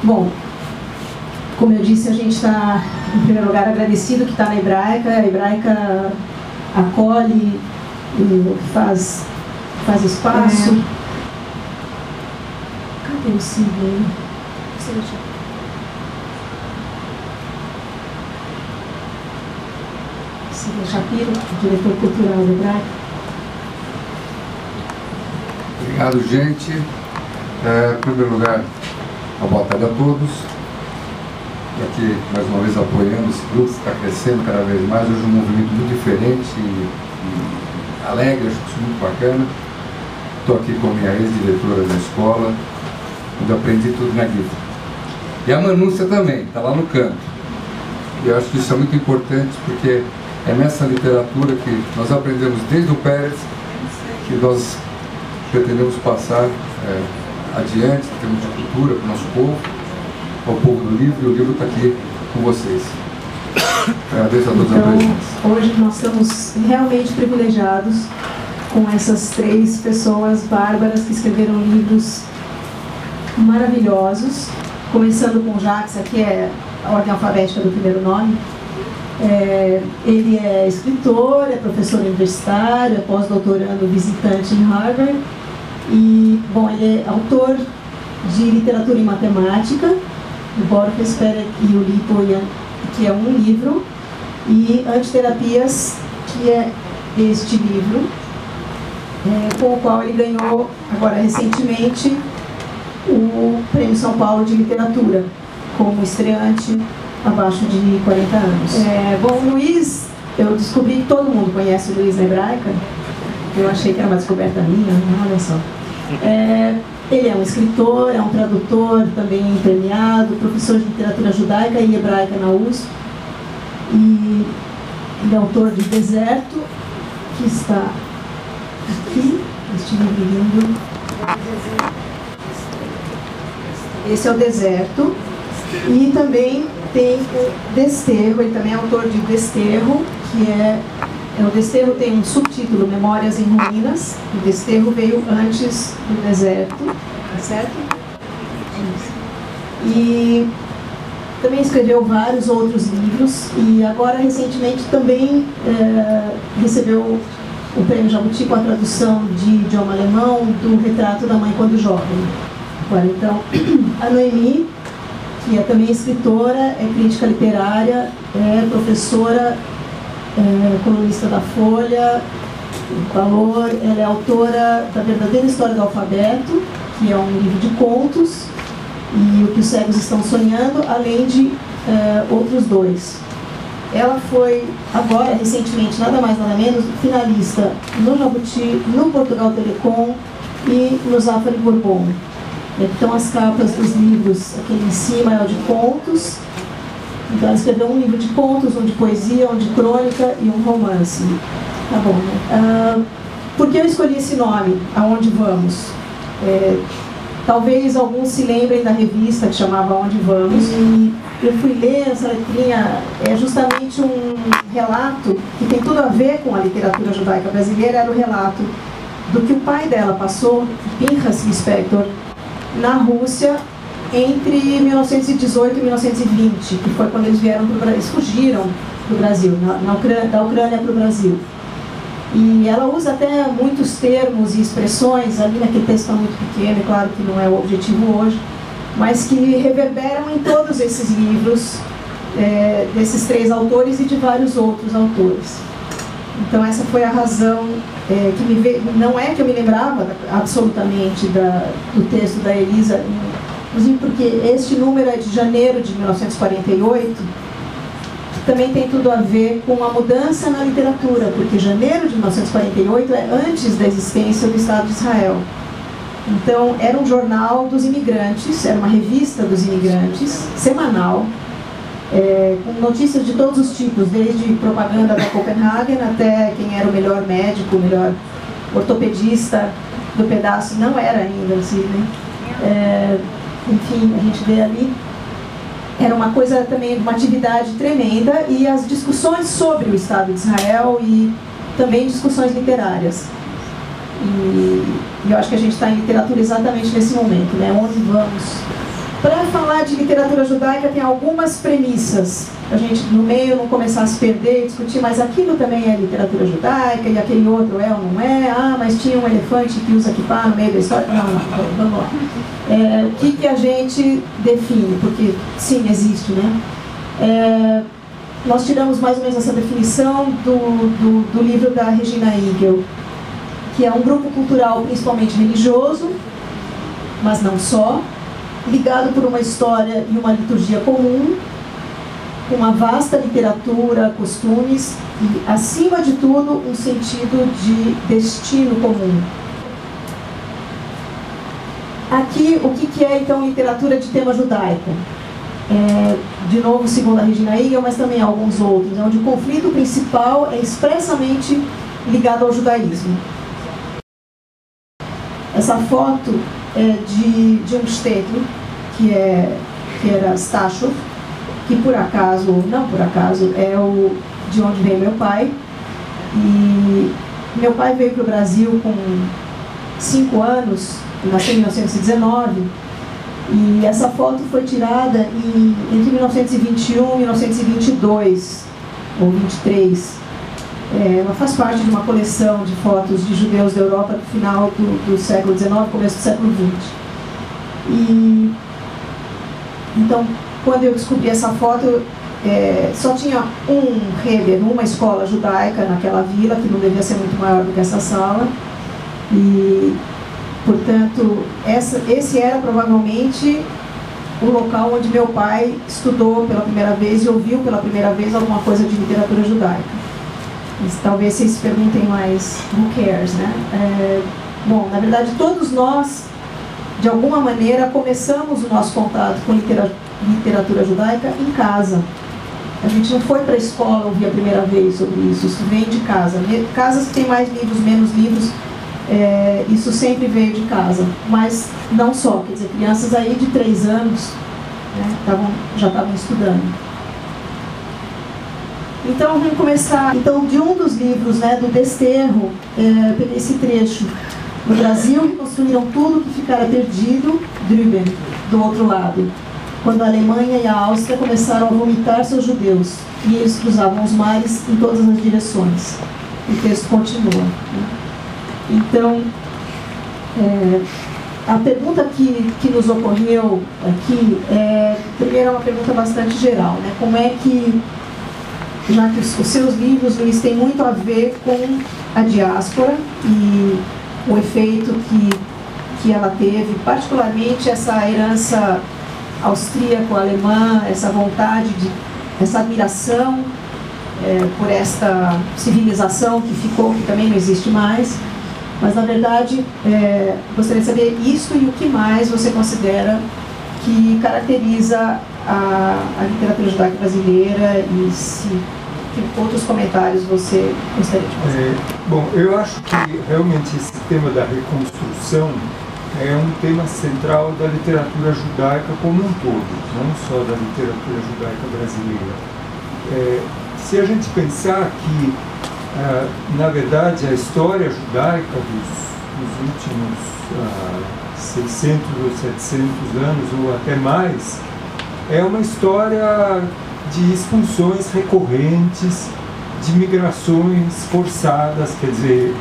Bom, como eu disse, a gente está, em primeiro lugar, agradecido que está na Hebraica. A Hebraica acolhe e faz espaço. Cadê o Silvio? Silvio Shapiro, diretor cultural da Hebraica. Obrigado, gente. Em primeiro lugar, uma boa tarde a todos. Aqui, mais uma vez, apoiando esse grupo que está crescendo cada vez mais. Hoje um movimento muito diferente e alegre, acho isso muito bacana. Estou aqui com a minha ex-diretora da escola, onde eu aprendi tudo na Guilda. E a Manúcia também, está lá no canto. E eu acho que isso é muito importante, porque é nessa literatura que nós aprendemos desde o Pérez, que nós pretendemos passar adiante, em termos de cultura, para o nosso povo, ao povo do livro, e o livro está aqui com vocês. Agradeço a todos a presença. Hoje nós estamos realmente privilegiados com essas 3 pessoas bárbaras que escreveram livros maravilhosos, começando com Jacques, aqui é a ordem alfabética do primeiro nome. Ele é escritor, é professor universitário, é pós-doutorando visitante em Harvard e, bom, ele é autor de literatura e matemática, o Borges, Perec e o Lipo, que é um livro, e Antiterapias, que é este livro, com o qual ele ganhou, agora recentemente, o Prêmio São Paulo de Literatura, como estreante abaixo de 40 anos. Bom, o Luiz, eu descobri que todo mundo conhece o Luiz na Hebraica. Eu achei que era uma descoberta minha, olha só. Ele é um escritor, é um tradutor, também premiado, professor de literatura judaica e hebraica na USP. E ele é autor de Deserto, que está aqui, este livro lindo. Esse é o Deserto. E também tem o Desterro, ele também é autor de Desterro, que o Desterro tem um subtítulo, Memórias em Ruínas. O Desterro veio antes do Deserto, tá certo? E também escreveu vários outros livros e agora, recentemente, também recebeu o Prêmio Jabuti com a tradução de idioma alemão do Retrato da Mãe Quando Jovem. Agora, então, a Noemi, que é também escritora, é crítica literária, é professora, colunista da Folha, Valor, ela é autora da Verdadeira História do Alfabeto, que é um livro de contos, e O que os Cegos Estão Sonhando, além de outros 2. Ela foi, agora, recentemente, nada mais nada menos, finalista no Jabuti, no Portugal Telecom e no Zafari Bourbon. Então, as capas dos livros, aquele em cima é o de contos. Então, ela escreveu um livro de contos, um de poesia, um de crônica e um romance. Tá bom, né? Por que eu escolhi esse nome, Aonde Vamos? Talvez alguns se lembrem da revista que chamava Aonde Vamos. E eu fui ler essa letrinha, é justamente um relato que tem tudo a ver com a literatura judaica brasileira. Era o relato do que o pai dela passou, Pinchas Lispector, na Rússia entre 1918 e 1920, que foi quando eles vieram para o Brasil, eles fugiram do Brasil, da Ucrânia para o Brasil. E ela usa até muitos termos e expressões, ali naquele texto está muito pequeno, é claro que não é o objetivo hoje, mas que reverberam em todos esses livros, desses 3 autores e de vários outros autores. Então essa foi a razão que me veio, não é que eu me lembrava absolutamente do texto da Elisa, inclusive porque este número é de janeiro de 1948, que também tem tudo a ver com a mudança na literatura, porque janeiro de 1948 é antes da existência do Estado de Israel. Então era um jornal dos imigrantes, era uma revista dos imigrantes, semanal, com notícias de todos os tipos, desde propaganda da Copenhagen até quem era o melhor médico, o melhor ortopedista do pedaço, não era ainda assim, né? Enfim, a gente vê ali, era uma coisa também, uma atividade tremenda, e as discussões sobre o Estado de Israel e também discussões literárias. E eu acho que a gente está em literatura exatamente nesse momento, né? Onde vamos? Para falar de literatura judaica tem algumas premissas, a gente no meio não começar a se perder e discutir, mas aquilo também é literatura judaica e aquele outro é ou não é, mas tinha um elefante que usa kippah no meio da história, não, vamos lá. O que a gente define, porque sim, existe, né? Nós tiramos mais ou menos essa definição do livro da Regina Igel, que é um grupo cultural principalmente religioso, mas não só, ligado por uma história e uma liturgia comum, com uma vasta literatura, costumes e, acima de tudo, um sentido de destino comum. Aqui, o que é então literatura de tema judaico? De novo, segundo a Regina Igel, mas também alguns outros, onde o conflito principal é expressamente ligado ao judaísmo. Essa foto é de um shtetl, que era Stashov, que por acaso, não por acaso, é de onde veio meu pai. E meu pai veio para o Brasil com 5 anos, nasceu em 1919, e essa foto foi tirada entre 1921 e 1922, ou 23. Ela faz parte de uma coleção de fotos de judeus da Europa do final do século XIX, começo do século XX. Então, quando eu descobri essa foto, só tinha um rebbe, uma escola judaica naquela vila, que não devia ser muito maior do que essa sala. E, portanto, esse era provavelmente o local onde meu pai estudou pela primeira vez e ouviu pela primeira vez alguma coisa de literatura judaica. Mas, talvez vocês se perguntem mais, who cares, né? Bom, na verdade, todos nós, de alguma maneira, começamos o nosso contato com literatura judaica em casa. A gente não foi para a escola ouvir a primeira vez sobre isso, isso vem de casa. Casas que têm mais livros, menos livros, isso sempre veio de casa. Mas não só, quer dizer, crianças aí de 3 anos, né, já estavam estudando. Então, vamos começar de um dos livros, né, do Desterro, peguei esse trecho. No Brasil, reconstruíram tudo que ficara perdido, Drüben, do outro lado, quando a Alemanha e a Áustria começaram a vomitar seus judeus, e eles cruzavam os mares em todas as direções. O texto continua, né? Então, a pergunta que nos ocorreu aqui, primeiro é uma pergunta bastante geral, né? Como é que, já que os seus livros, Luiz, têm muito a ver com a diáspora e o efeito que ela teve, particularmente essa herança austríaco-alemã, essa vontade, essa admiração por esta civilização que ficou, que também não existe mais. Mas, na verdade, gostaria de saber isso e o que mais você considera que caracteriza a literatura judaica brasileira e que outros comentários você gostaria de fazer. Bom, eu acho que realmente esse tema da reconstrução é um tema central da literatura judaica como um todo, não só da literatura judaica brasileira. Se a gente pensar que, na verdade, a história judaica dos últimos 600 ou 700 anos, ou até mais, é uma história de expulsões recorrentes, de migrações forçadas, quer dizer,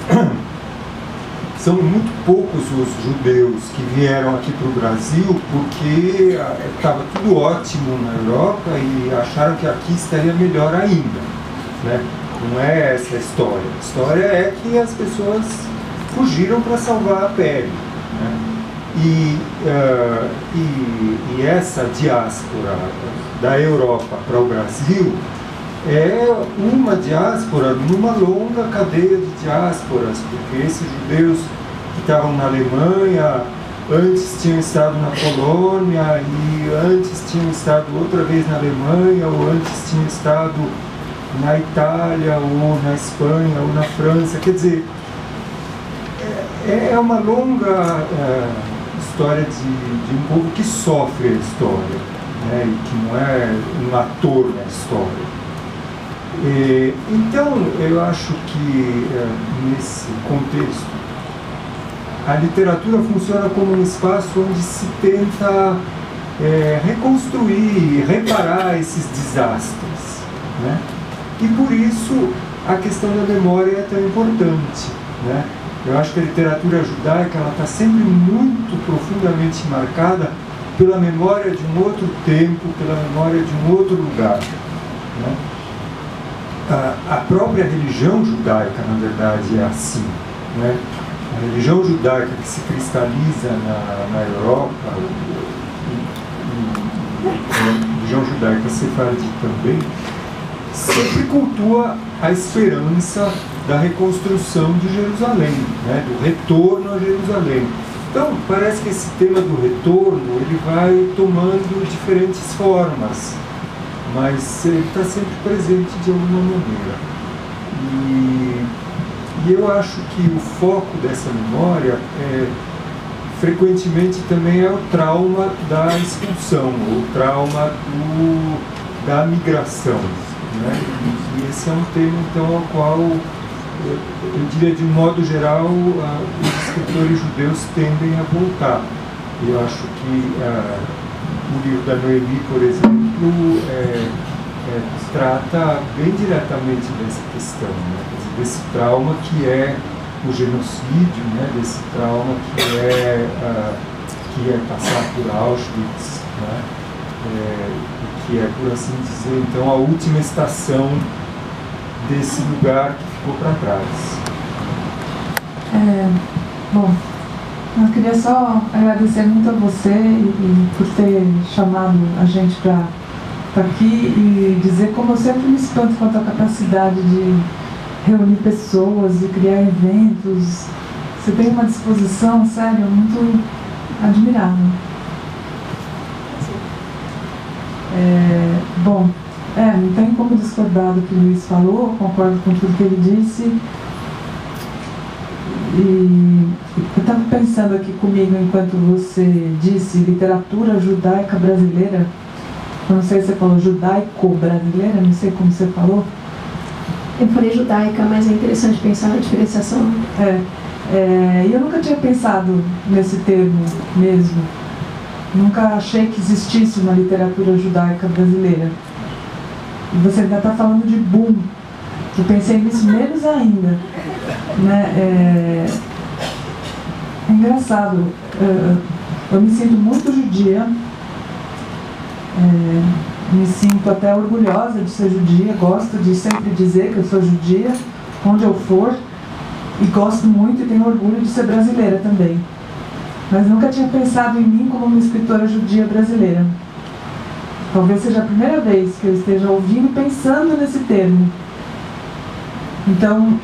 são muito poucos os judeus que vieram aqui para o Brasil porque estava tudo ótimo na Europa e acharam que aqui estaria melhor ainda, né? Não é essa a história. A história é que as pessoas fugiram para salvar a pele, né? E essa diáspora da Europa para o Brasil é uma diáspora numa longa cadeia de diásporas, porque esses judeus que estavam na Alemanha antes tinham estado na Polônia e antes tinham estado outra vez na Alemanha ou antes tinham estado na Itália ou na Espanha ou na França. Quer dizer, é uma longa história de um povo que sofre a história, né, e que não é um ator na história. Então, eu acho que nesse contexto a literatura funciona como um espaço onde se tenta reconstruir, reparar esses desastres, né? E por isso a questão da memória é tão importante, né? Eu acho que a literatura judaica está sempre muito profundamente marcada pela memória de um outro tempo, pela memória de um outro lugar, né? A própria religião judaica, na verdade, é assim, né? A religião judaica que se cristaliza na Europa, a religião judaica sefardita também, sempre cultua a esperança da reconstrução de Jerusalém, né? Do retorno a Jerusalém. Então, parece que esse tema do retorno ele vai tomando diferentes formas, mas ele está sempre presente de alguma maneira. E eu acho que o foco dessa memória frequentemente também é o trauma da expulsão, o trauma da migração, né? E esse é um tema, então, ao qual eu diria, de um modo geral, os escritores judeus tendem a voltar. E eu acho que o livro da Noemi, por exemplo, trata bem diretamente dessa questão, né? Desse trauma que é o genocídio, né? Desse trauma que é passar por Auschwitz, né? Que é, por assim dizer, então, a última estação desse lugar que ficou para trás. Bom, eu queria só agradecer muito a você e por ter chamado a gente para aqui e dizer como eu sempre me espanto quanto à capacidade de reunir pessoas e criar eventos. Você tem uma disposição, sério, muito admirável. Bom, não tem como discordar do que o Luiz falou, concordo com tudo que ele disse. E eu estava pensando aqui comigo, enquanto você disse literatura judaica brasileira, eu não sei se você falou judaico-brasileira, não sei como você falou. Eu falei judaica, mas é interessante pensar na diferenciação. E eu nunca tinha pensado nesse termo mesmo. Nunca achei que existisse uma literatura judaica brasileira. E você ainda está falando de boom. Eu pensei nisso menos ainda. Né? É engraçado. Eu me sinto muito judia. Me sinto até orgulhosa de ser judia. Gosto de sempre dizer que eu sou judia, onde eu for. E gosto muito e tenho orgulho de ser brasileira também. Mas nunca tinha pensado em mim como uma escritora judia brasileira. Talvez seja a primeira vez que eu esteja ouvindo e pensando nesse termo. Então,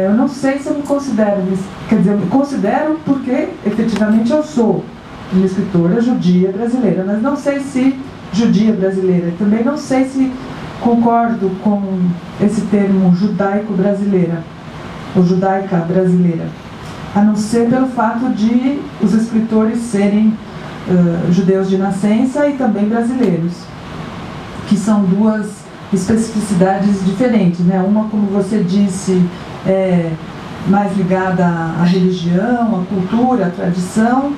eu não sei se eu me considero, quer dizer, eu me considero porque efetivamente eu sou uma escritora judia brasileira, mas não sei se judia brasileira. Também não sei se concordo com esse termo judaico-brasileira, ou judaica brasileira. A não ser pelo fato de os escritores serem judeus de nascença e também brasileiros, que são duas especificidades diferentes, né? Uma, como você disse, é mais ligada à religião, à cultura, à tradição,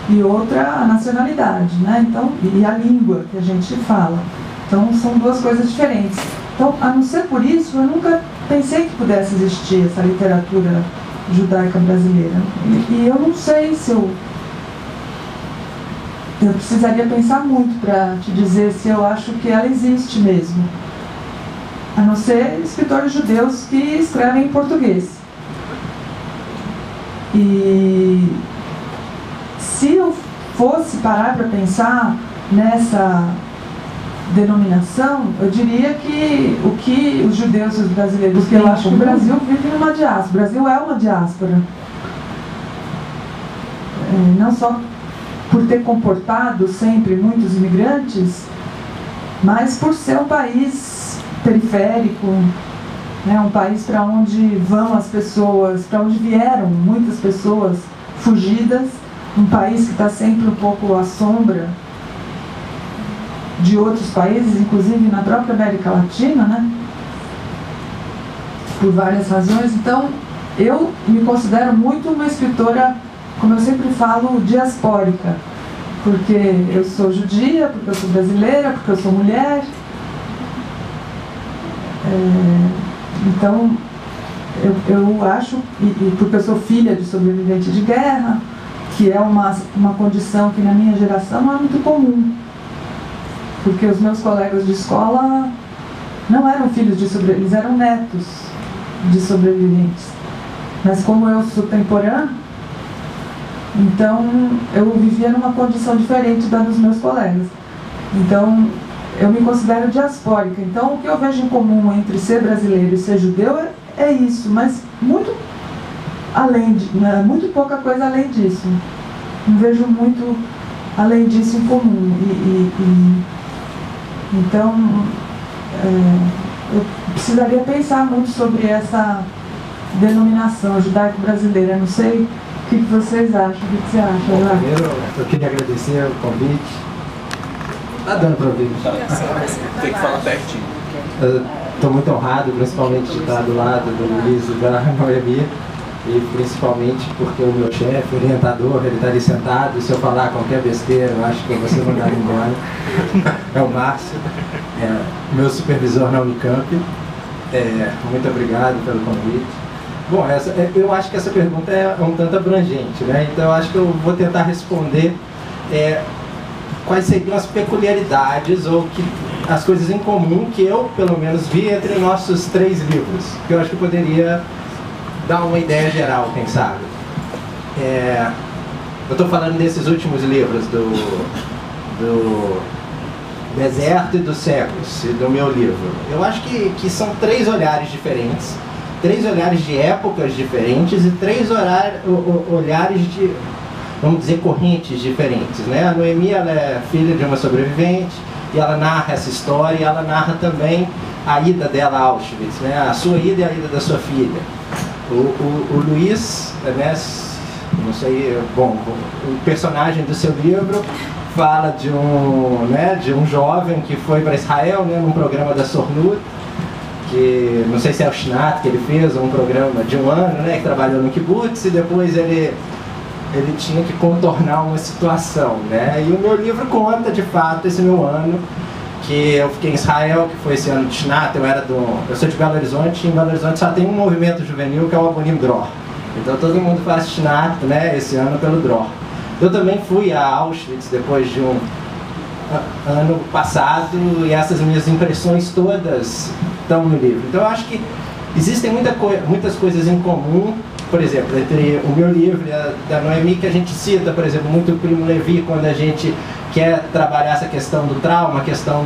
e outra à nacionalidade, né? Então, e à língua que a gente fala. Então, são duas coisas diferentes. Então, a não ser por isso, eu nunca pensei que pudesse existir essa literatura judaica brasileira. E eu não sei se eu precisaria pensar muito para te dizer se eu acho que ela existe mesmo. A não ser escritores judeus que escrevem em português. E se eu fosse parar para pensar nessa denominação, eu diria que o que os judeus e os brasileiros, porque eu acho que o Brasil vive numa diáspora. O Brasil é uma diáspora. Não só por ter comportado sempre muitos imigrantes, mas por ser um país periférico, né, um país para onde vão as pessoas, para onde vieram muitas pessoas fugidas, um país que está sempre um pouco à sombra de outros países, inclusive na própria América Latina, né? Por várias razões. Então, eu me considero muito uma escritora, como eu sempre falo, diaspórica. porque eu sou judia, porque eu sou brasileira, porque eu sou mulher. Então, eu acho, e porque eu sou filha de sobrevivente de guerra, que é uma condição que na minha geração não é muito comum. Porque os meus colegas de escola não eram filhos de sobreviventes, eles eram netos de sobreviventes. Mas como eu sou temporânea, então eu vivia numa condição diferente da dos meus colegas. Então eu me considero diaspórica. Então o que eu vejo em comum entre ser brasileiro e ser judeu é isso, mas muito além de, né, muito pouca coisa além disso. Não vejo muito além disso em comum. Então eu precisaria pensar muito sobre essa denominação judaico-brasileira. Não sei o que vocês acham. O que você acha? Bom, primeiro, eu queria agradecer o convite. Tá dando para ouvir? Tem que falar pertinho. Estou muito honrado, principalmente, de estar do lado do Luiz e da Noemi, e principalmente porque o meu chefe, orientador, ele está ali sentado, e se eu falar qualquer besteira, eu acho que eu vou ser mandado embora. É o Márcio, meu supervisor na Unicamp. Muito obrigado pelo convite. Bom, eu acho que essa pergunta é um tanto abrangente, né? Então eu acho que eu vou tentar responder quais seriam as peculiaridades ou as coisas em comum que eu, pelo menos, vi entre nossos 3 livros, que eu acho que poderia dar uma ideia geral, quem sabe. Eu estou falando desses últimos livros, do Deserto e dos Séculos, do meu livro. Eu acho que são 3 olhares diferentes, 3 olhares de épocas diferentes e 3 olhares de, vamos dizer, correntes diferentes, né? A Noemi, ela é filha de uma sobrevivente e ela narra essa história, e ela narra também a ida dela a Auschwitz, né? A sua ida e a ida da sua filha. O Luiz, né? Não sei, bom, o personagem do seu livro fala de um jovem que foi para Israel, né, num programa da Sornut, que não sei se é o Shnat que ele fez, um programa de 1 ano, né, que trabalhou no kibbutz, e depois ele tinha que contornar uma situação, né? E o meu livro conta, de fato, esse meu ano, que eu fiquei em Israel, que foi esse ano de Shnat. Eu sou de Belo Horizonte, e em Belo Horizonte só tem um movimento juvenil, que é o Abonim Dror. Então todo mundo faz Shnat, né, esse ano pelo Dror. Eu também fui a Auschwitz depois de um ano passado, e essas minhas impressões todas estão no livro. Então eu acho que existem muitas coisas em comum, por exemplo, entre o meu livro e a da Noemi, que a gente cita, por exemplo, muito o Primo Levi, quando a gente quer trabalhar essa questão do trauma, a questão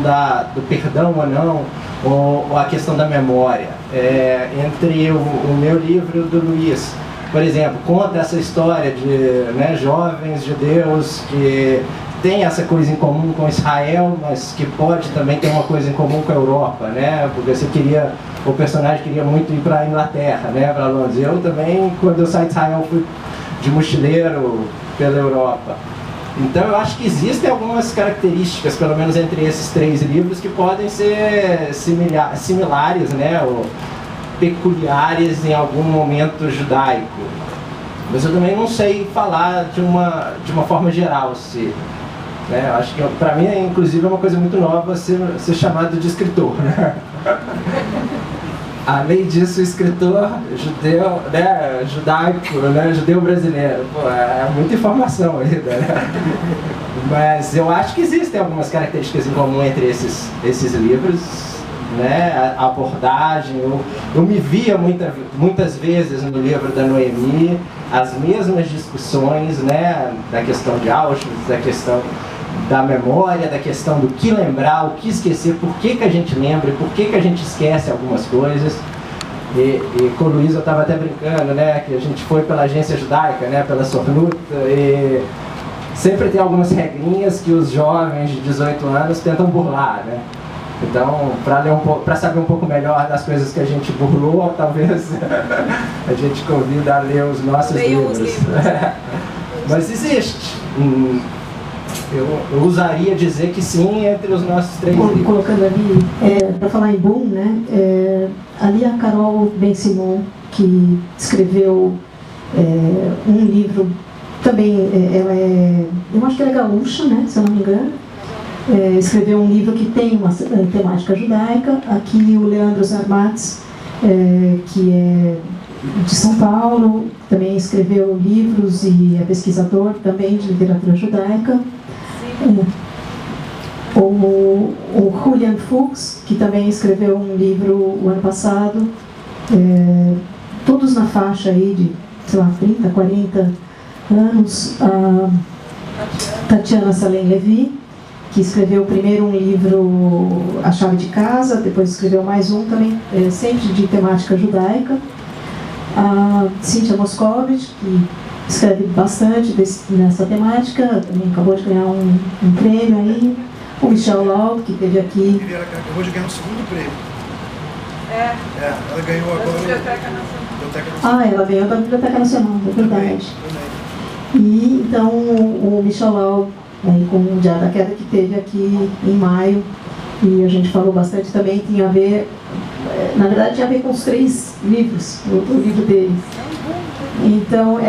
do perdão ou não, ou a questão da memória. Entre o meu livro e o do Luiz, por exemplo, conta essa história de, né, jovens judeus que tem essa coisa em comum com Israel, mas que pode também ter uma coisa em comum com a Europa, né? Porque o personagem queria muito ir para a Inglaterra, né, para Londres. Eu também, quando eu saí de Israel, fui de mochileiro pela Europa. Então eu acho que existem algumas características, pelo menos entre esses 3 livros, que podem ser similares, né, ou peculiares em algum momento judaico. Mas eu também não sei falar de uma forma geral, né? Eu acho que para mim, inclusive, é uma coisa muito nova ser chamado de escritor, né? Além disso, escritor judeu, né, judaico, né, judeu brasileiro. Pô, é muita informação ainda, né? Mas eu acho que existem algumas características em comum entre esses livros, né? A abordagem, eu me via muitas vezes no livro da Noemi as mesmas discussões, né, da questão de Auschwitz, da questão da memória, da questão do que lembrar, o que esquecer, por que a gente lembra, por que a gente esquece algumas coisas. E com o Luiz eu estava até brincando, né, que a gente foi pela agência judaica, né, pela Sornut, e sempre tem algumas regrinhas que os jovens de 18 anos tentam burlar, né. Então, para saber um pouco melhor das coisas que a gente burlou, talvez a gente convida a ler os nossos livros. Mas existe. Eu ousaria dizer que sim, entre os nossos 3 livros. Colocando ali, para falar em boom, né, ali a Carol Ben-Simon, que escreveu um livro também, eu acho que ela é gaúcha, né, se eu não me engano. Escreveu um livro que tem uma temática judaica. Aqui o Leandro Zarmatz, que é de São Paulo, também escreveu livros e é pesquisador também de literatura judaica. O Julian Fuchs, que também escreveu um livro o ano passado, todos na faixa aí de, sei lá, 30, 40 anos. A Tatiana Salem Levi, que escreveu primeiro um livro, A Chave de Casa, depois escreveu mais um também, sempre de temática judaica. A Cíntia Moscovitch, que escreve bastante nessa temática, também acabou de ganhar um prêmio aí. O Michel Lau, que esteve aqui. Ela acabou de ganhar um segundo prêmio. Ela ganhou agora a Biblioteca Nacional. Ela ganhou da Biblioteca Nacional, é verdade. E então o Michel Lau, com o Diário da Queda, que esteve aqui em maio, e a gente falou bastante também, tinha a ver, na verdade tinha a ver com os 3 livros, o livro dele. Então,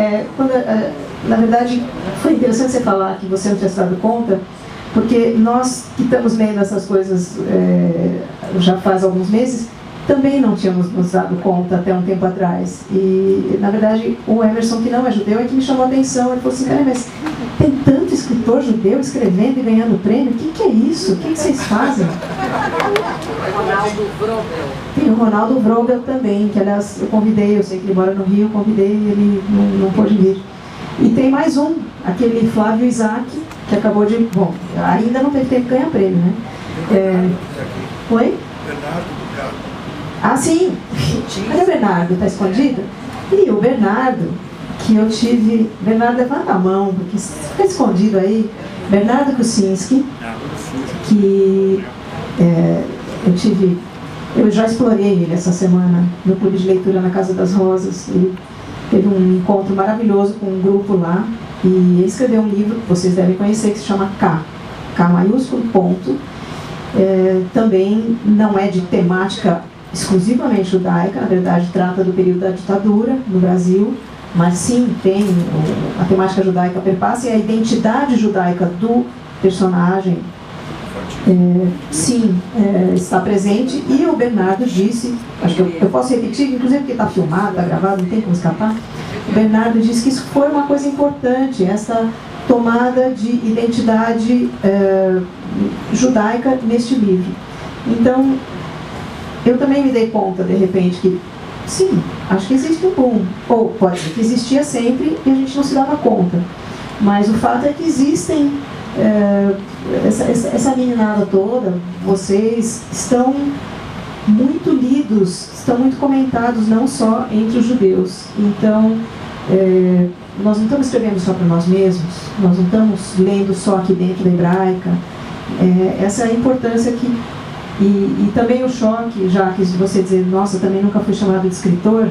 na verdade, foi interessante você falar que você não tinha se dado conta, porque nós que estamos lendo essas coisas já faz alguns meses, também não tínhamos nos dado conta até um tempo atrás. E, na verdade, o Emerson, que não é judeu, é que me chamou a atenção. Ele falou assim, cara, mas tem tanto escritor judeu escrevendo e ganhando prêmio, o que é isso? O que vocês fazem? Tem o Ronaldo Vrobel também, que aliás eu convidei, eu sei que ele mora no Rio, convidei e ele não pôde vir. E tem mais um, aquele Flávio Isaac, que acabou de... Bom, ainda não teve tempo de ganhar prêmio, né? Oi? Bernardo. Ah, sim! Cadê o Bernardo? Está escondido? E o Bernardo, que eu tive... Bernardo, levanta a mão, porque fica escondido aí. Bernardo Kucinski, que eu já explorei ele essa semana no Clube de Leitura na Casa das Rosas. Ele teve um encontro maravilhoso com um grupo lá, e ele escreveu um livro que vocês devem conhecer, que se chama K maiúsculo, ponto. Também não é de temática exclusivamente judaica, na verdade trata do período da ditadura no Brasil, mas sim tem a temática judaica perpassa, e a identidade judaica do personagem está presente. E o Bernardo disse, acho que eu posso repetir, inclusive porque está filmado, está gravado, não tem como escapar. O Bernardo disse que isso foi uma coisa importante, essa tomada de identidade judaica neste livro. Então, eu também me dei conta, de repente, que sim, acho que existe um boom. Ou pode ser que existia sempre e a gente não se dava conta. Mas o fato é que existem essa meninada toda, vocês estão muito lidos, estão muito comentados, não só entre os judeus. Então, nós não estamos escrevendo só para nós mesmos, nós não estamos lendo só aqui dentro da hebraica. Essa é a importância que... E também o choque, já que você dizer, nossa, eu também nunca fui chamado de escritor,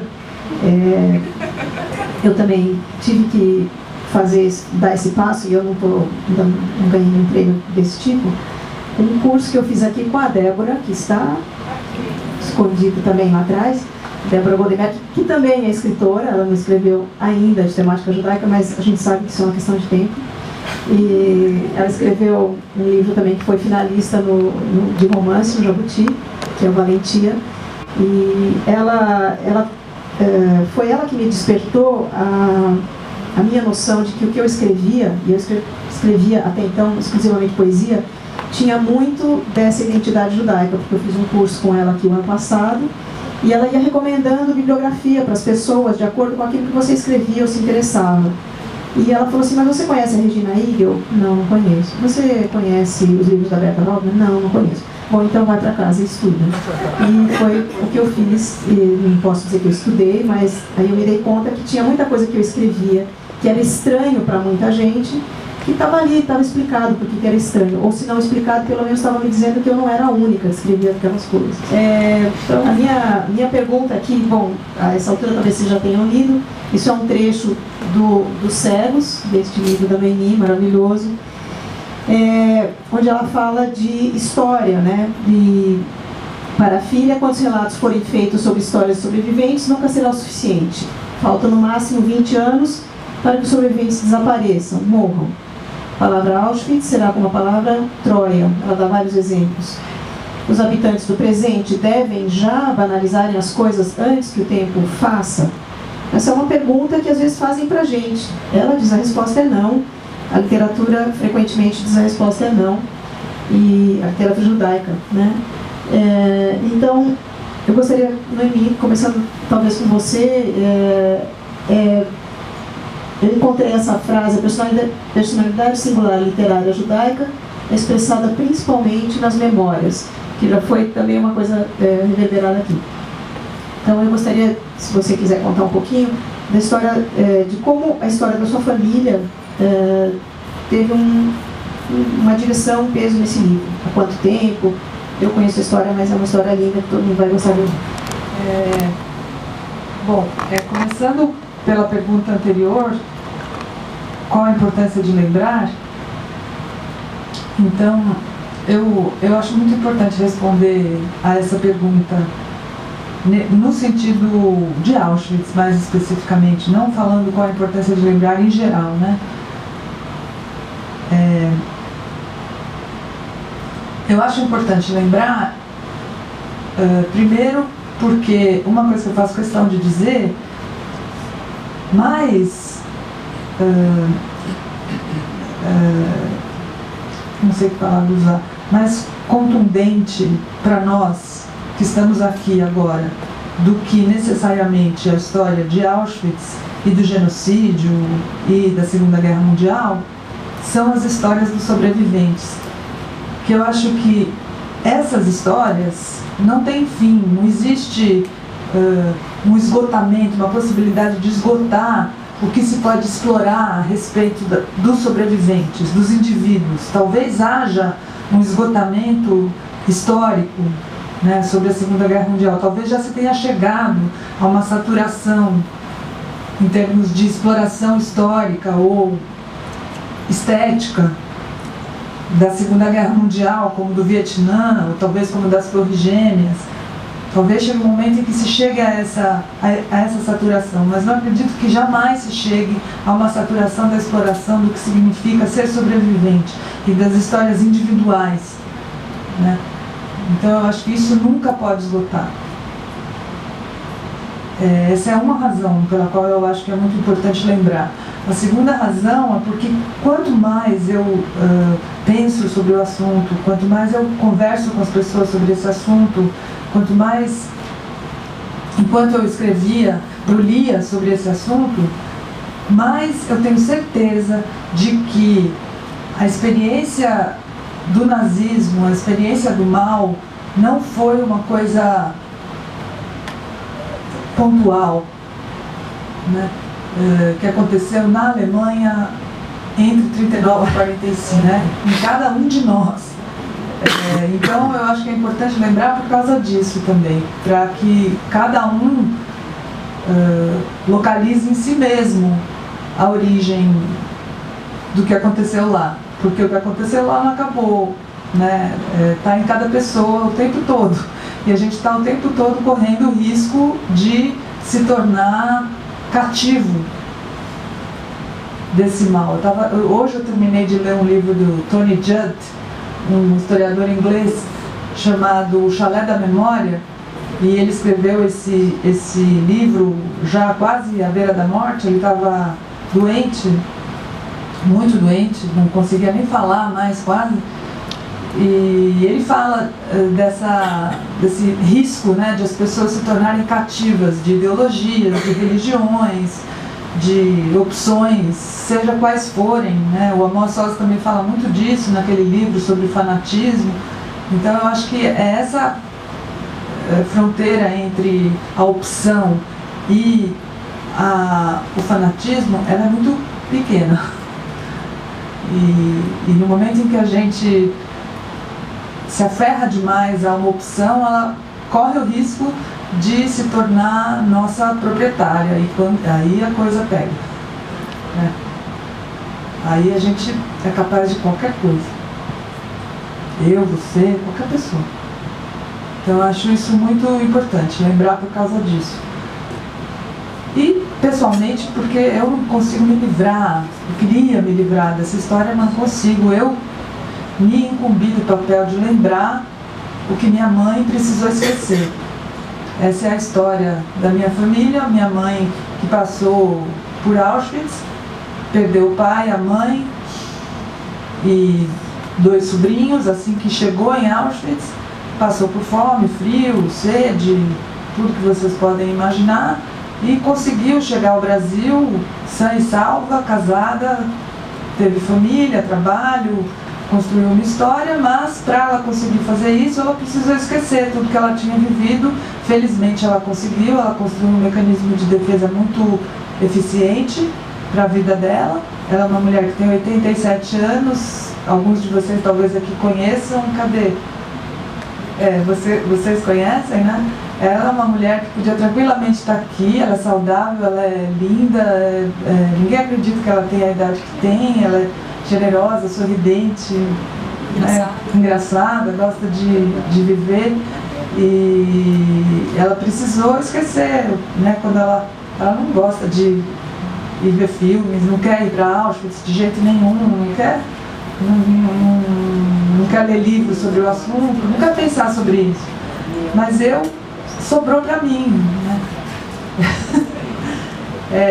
eu também tive que dar esse passo, e eu não ganhei um prêmio desse tipo. Um curso que eu fiz aqui com a Débora, que está escondido também lá atrás, Débora Goldemar, que também é escritora, ela não escreveu ainda de temática judaica, mas a gente sabe que isso é uma questão de tempo. E ela escreveu um livro também que foi finalista de romance, no Jabuti, que é o Valentia. E foi ela que me despertou a minha noção de que o que eu escrevia, e eu escrevia até então exclusivamente poesia, tinha muito dessa identidade judaica, porque eu fiz um curso com ela aqui o ano passado, e ela ia recomendando bibliografia para as pessoas, de acordo com aquilo que você escrevia ou se interessava. E ela falou assim, mas você conhece a Regina Igel? Não, não conheço. Você conhece os livros da Berta Hoffman? Não, não conheço. Bom, então vai para casa e estuda. E foi o que eu fiz, e não posso dizer que eu estudei, mas aí eu me dei conta que tinha muita coisa que eu escrevia que era estranho para muita gente, que estava ali, estava explicado por que era estranho. Ou se não explicado, pelo menos estava me dizendo que eu não era a única que escrevia aquelas coisas. Então, a minha pergunta aqui, bom, a essa altura talvez vocês já tenham lido, isso é um trecho dos Cegos, deste livro da Noemi, maravilhoso, onde ela fala de história, né? Para a filha, quando os relatos forem feitos sobre histórias sobreviventes, nunca será o suficiente. Faltam no máximo 20 anos para que os sobreviventes desapareçam, morram. A palavra Auschwitz será como a palavra Troia. Ela dá vários exemplos. Os habitantes do presente devem já banalizarem as coisas antes que o tempo faça? Essa é uma pergunta que às vezes fazem para a gente. Ela diz a resposta é não. A literatura frequentemente diz a resposta é não. E a literatura judaica, né? Então, eu gostaria, Noemi, começando talvez com você, eu encontrei essa frase: a personalidade singular literária judaica é expressada principalmente nas memórias, que já foi também uma coisa reverberada aqui. Então eu gostaria, se você quiser contar um pouquinho da história, de como a história da sua família teve uma direção, um peso nesse livro. Há quanto tempo? Eu conheço a história, mas é uma história linda que todo mundo vai gostar de ouvir. Bom, começando pela pergunta anterior, qual a importância de lembrar? Então, eu acho muito importante responder a essa pergunta no sentido de Auschwitz, mais especificamente, não falando qual a importância de lembrar em geral, né? Eu acho importante lembrar, primeiro, porque uma coisa que eu faço questão de dizer, mais não sei que palavra usar, mais contundente para nós que estamos aqui agora do que necessariamente a história de Auschwitz e do genocídio e da Segunda Guerra Mundial são as histórias dos sobreviventes, que eu acho que essas histórias não têm fim, não existe um esgotamento, uma possibilidade de esgotar o que se pode explorar a respeito dos sobreviventes, dos indivíduos. Talvez haja um esgotamento histórico, né, sobre a Segunda Guerra Mundial. Talvez já se tenha chegado a uma saturação em termos de exploração histórica ou estética da Segunda Guerra Mundial, como do Vietnã, ou talvez como das Torres Gêmeas. Talvez chegue um momento em que se chegue a essa saturação, mas não acredito que jamais se chegue a uma saturação da exploração do que significa ser sobrevivente e das histórias individuais, né? Então eu acho que isso nunca pode esgotar. Essa é uma razão pela qual eu acho que é muito importante lembrar. A segunda razão é porque quanto mais eu penso sobre o assunto, quanto mais eu converso com as pessoas sobre esse assunto, quanto mais, enquanto eu escrevia, eu lia sobre esse assunto, mais eu tenho certeza de que a experiência do nazismo, a experiência do mal, não foi uma coisa pontual, né? Que aconteceu na Alemanha entre 39 e 45, né? Em cada um de nós. Então eu acho que é importante lembrar por causa disso também, para que cada um localize em si mesmo a origem do que aconteceu lá, porque o que aconteceu lá não acabou, né? Tá em cada pessoa o tempo todo, e a gente está o tempo todo correndo o risco de se tornar cativo desse mal. Hoje eu terminei de ler um livro do Tony Judd, um historiador inglês, chamado O Chalé da Memória, e ele escreveu esse livro já quase à beira da morte. Ele estava doente, muito doente, não conseguia nem falar mais quase, e ele fala desse risco, né, de as pessoas se tornarem cativas de ideologias, de religiões, de opções, seja quais forem, né? O Amos Oz também fala muito disso naquele livro sobre fanatismo. Então eu acho que essa fronteira entre a opção e o fanatismo, ela é muito pequena. E no momento em que a gente se aferra demais a uma opção, ela corre o risco de se tornar nossa proprietária, e aí a coisa pega, né? Aí a gente é capaz de qualquer coisa, eu, você, qualquer pessoa. Então eu acho isso muito importante, lembrar por causa disso. E pessoalmente, porque eu não consigo me livrar, eu queria me livrar dessa história, mas não consigo. Eu me incumbi do papel de lembrar o que minha mãe precisou esquecer. Essa é a história da minha família, minha mãe que passou por Auschwitz, perdeu o pai, a mãe e 2 sobrinhos. Assim que chegou em Auschwitz, passou por fome, frio, sede, tudo que vocês podem imaginar, e conseguiu chegar ao Brasil sã e salva, casada, teve família, trabalho, construiu uma história, mas para ela conseguir fazer isso, ela precisou esquecer tudo que ela tinha vivido. Felizmente ela conseguiu, ela construiu um mecanismo de defesa muito eficiente para a vida dela. Ela é uma mulher que tem 87 anos, alguns de vocês talvez aqui conheçam. Cadê? Vocês conhecem, né? Ela é uma mulher que podia tranquilamente estar aqui, ela é saudável, ela é linda, ninguém acredita que ela tem a idade que tem, ela é generosa, sorridente, engraçada, gosta de viver, e ela precisou esquecer, né? Quando ela não gosta de ir ver filmes, não quer ir para Auschwitz de jeito nenhum, não quer ler livros sobre o assunto, não quer pensar sobre isso. Mas sobrou para mim, né?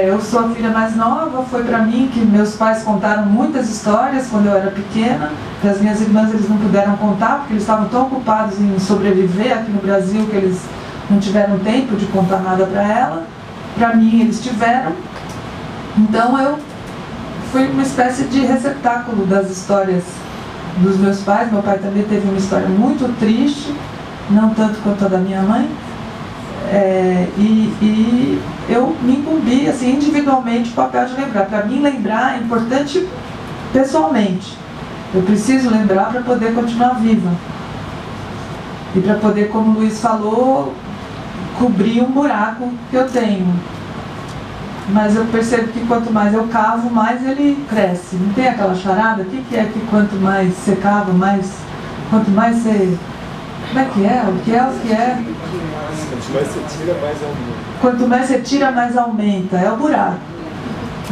Eu sou a filha mais nova, foi para mim que meus pais contaram muitas histórias quando eu era pequena, que as minhas irmãs eles não puderam contar, porque eles estavam tão ocupados em sobreviver aqui no Brasil que eles não tiveram tempo de contar nada para ela. Para mim eles tiveram, então eu fui uma espécie de receptáculo das histórias dos meus pais. Meu pai também teve uma história muito triste, não tanto quanto a da minha mãe, e eu me incumbi assim, individualmente o papel de lembrar. Para mim lembrar é importante pessoalmente, eu preciso lembrar para poder continuar viva e para poder, como o Luiz falou, cobrir um buraco que eu tenho. Mas eu percebo que quanto mais eu cavo, mais ele cresce. Não tem aquela charada? O que é que quanto mais você cava, quanto mais você... Como é que é? O que é? Quanto mais você tira, mais aumenta. Quanto mais você tira, mais aumenta. É o buraco,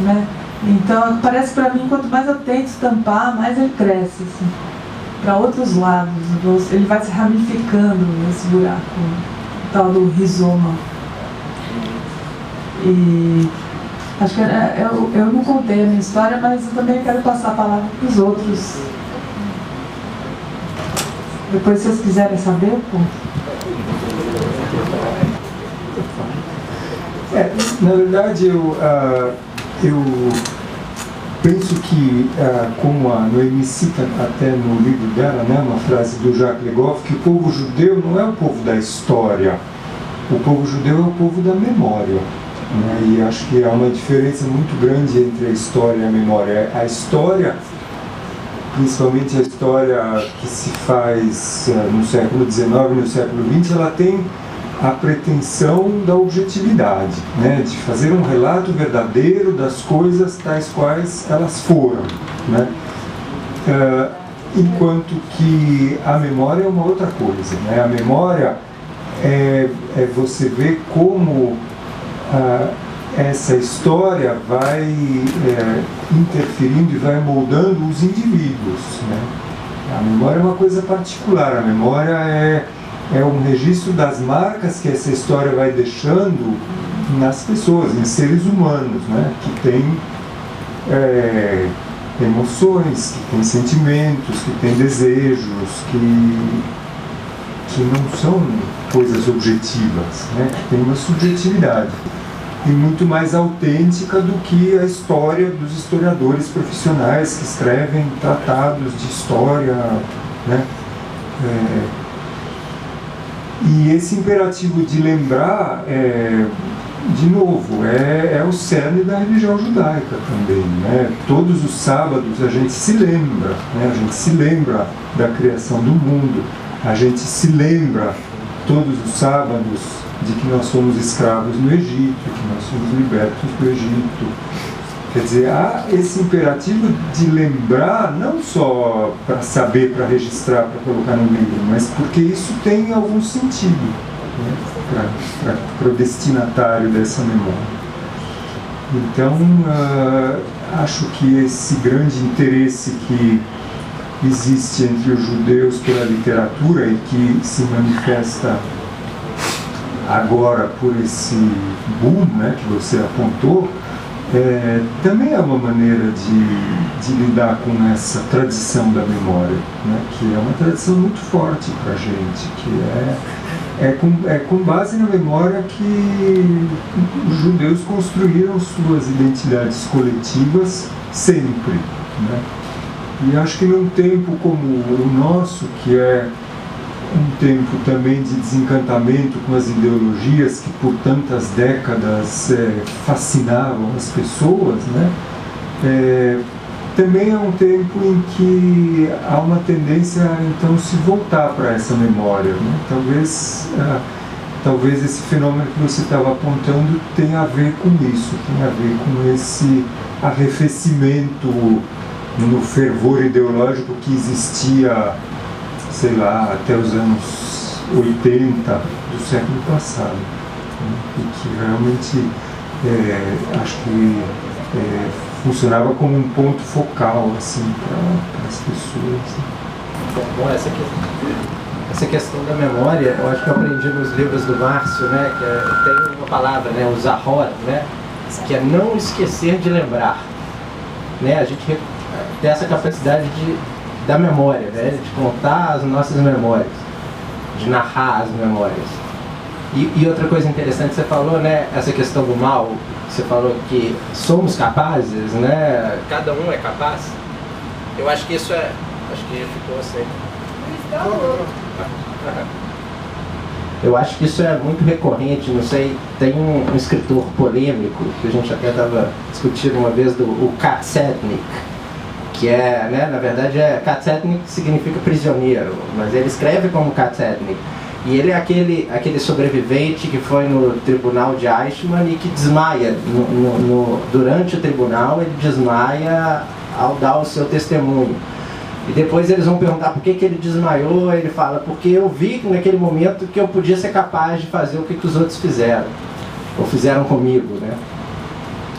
né? Então, parece para mim, quanto mais eu tento estampar, mais ele cresce, assim, para outros lados. Ele vai se ramificando nesse buraco, o tal do rizoma. E acho que eu não contei a minha história, mas eu também quero passar a palavra para os outros. Depois, se vocês quiserem saber, pô. Na verdade, eu penso que, como a Noemi cita até no livro dela, né, uma frase do Jacques Legoff, que o povo judeu não é o povo da história, o povo judeu é o povo da memória. E acho que há uma diferença muito grande entre a história e a memória. A história, principalmente a história que se faz no século XIX e no século XX, ela tem a pretensão da objetividade, né? De fazer um relato verdadeiro das coisas tais quais elas foram, né? Enquanto que a memória é uma outra coisa, né? A memória é você ver como essa história vai interferindo e vai moldando os indivíduos, né? A memória é uma coisa particular, a memória é um registro das marcas que essa história vai deixando nas pessoas, em seres humanos, né? Que têm emoções, que têm sentimentos, que têm desejos, que não são coisas objetivas, né? Que têm uma subjetividade e muito mais autêntica do que a história dos historiadores profissionais que escrevem tratados de história, né? E esse imperativo de lembrar, de novo, é o cerne da religião judaica também, né? Todos os sábados a gente se lembra, né? A gente se lembra da criação do mundo, a gente se lembra todos os sábados de que nós somos escravos no Egito, que nós somos libertos do Egito. Quer dizer, há esse imperativo de lembrar, não só para saber, para registrar, para colocar no livro, mas porque isso tem algum sentido, né, para o destinatário dessa memória. Então, acho que esse grande interesse que existe entre os judeus pela literatura e que se manifesta agora por esse boom, né, que você apontou, também é uma maneira de lidar com essa tradição da memória, né, que é uma tradição muito forte para a gente, que é com base na memória que os judeus construíram suas identidades coletivas sempre, né? E acho que num tempo como o nosso, que é um tempo também de desencantamento com as ideologias que por tantas décadas fascinavam as pessoas, né? Também é um tempo em que há uma tendência a então se voltar para essa memória, né? Talvez esse fenômeno que você estava apontando tenha a ver com isso, tenha a ver com esse arrefecimento no fervor ideológico que existia, sei lá, até os anos 80 do século passado, né? E que realmente acho que funcionava como um ponto focal assim, para as pessoas. Bom, essa questão da memória, eu acho que eu aprendi nos livros do Márcio, né, que tem uma palavra, né, o zahor, né, que é não esquecer de lembrar. Né, a gente tem essa capacidade da memória, né, de contar as nossas memórias, de narrar as memórias. E outra coisa interessante que você falou, né, essa questão do mal, você falou que somos capazes, né, cada um é capaz. Eu acho que isso acho que ficou assim. Eu acho que isso é muito recorrente, não sei, tem um escritor polêmico, que a gente até estava discutindo uma vez, o Katsetnik, que né, na verdade Katsetnik significa prisioneiro, mas ele escreve como Katsetnik. E ele é aquele sobrevivente que foi no tribunal de Eichmann e que desmaia, durante o tribunal ele desmaia ao dar o seu testemunho. E depois eles vão perguntar por que ele desmaiou, ele fala, porque eu vi naquele momento que eu podia ser capaz de fazer o que os outros fizeram, ou fizeram comigo, né?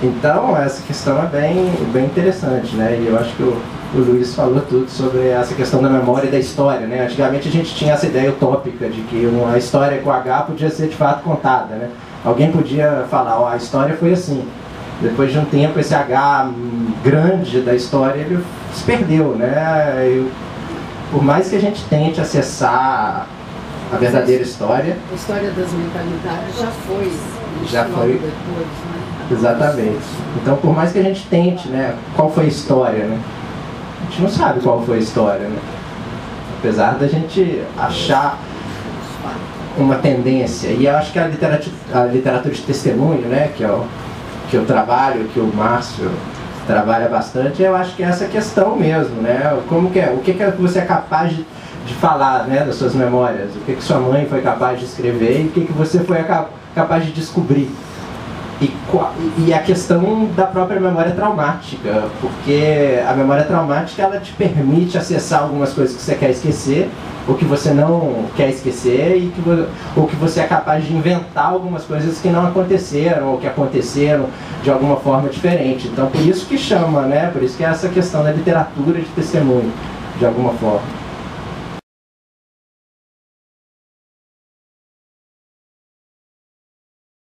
Então essa questão é bem interessante, né? E eu acho que o Luiz falou tudo sobre essa questão da memória e da história, né? Antigamente a gente tinha essa ideia utópica de que uma história com H podia ser de fato contada, né? Alguém podia falar, ó, a história foi assim. Depois de um tempo esse H grande da história ele se perdeu, né? Por mais que a gente tente acessar a verdadeira história... A história das mentalidades já foi depois, né? Exatamente. Então por mais que a gente tente, né? Qual foi a história, né? A gente não sabe qual foi a história, né? Apesar da gente achar uma tendência. E eu acho que a literatura de testemunho, né? Que é o trabalho que o Márcio trabalha bastante, eu acho que é essa questão mesmo, né? Como que é? O que você é capaz de falar, né? Das suas memórias? O que sua mãe foi capaz de escrever e o que você foi capaz de descobrir? E a questão da própria memória traumática, porque a memória traumática ela te permite acessar algumas coisas que você quer esquecer, ou que você não quer esquecer, ou que você é capaz de inventar algumas coisas que não aconteceram, ou que aconteceram de alguma forma diferente. Então por isso que chama, né? Por isso que é essa questão da literatura de testemunho, de alguma forma.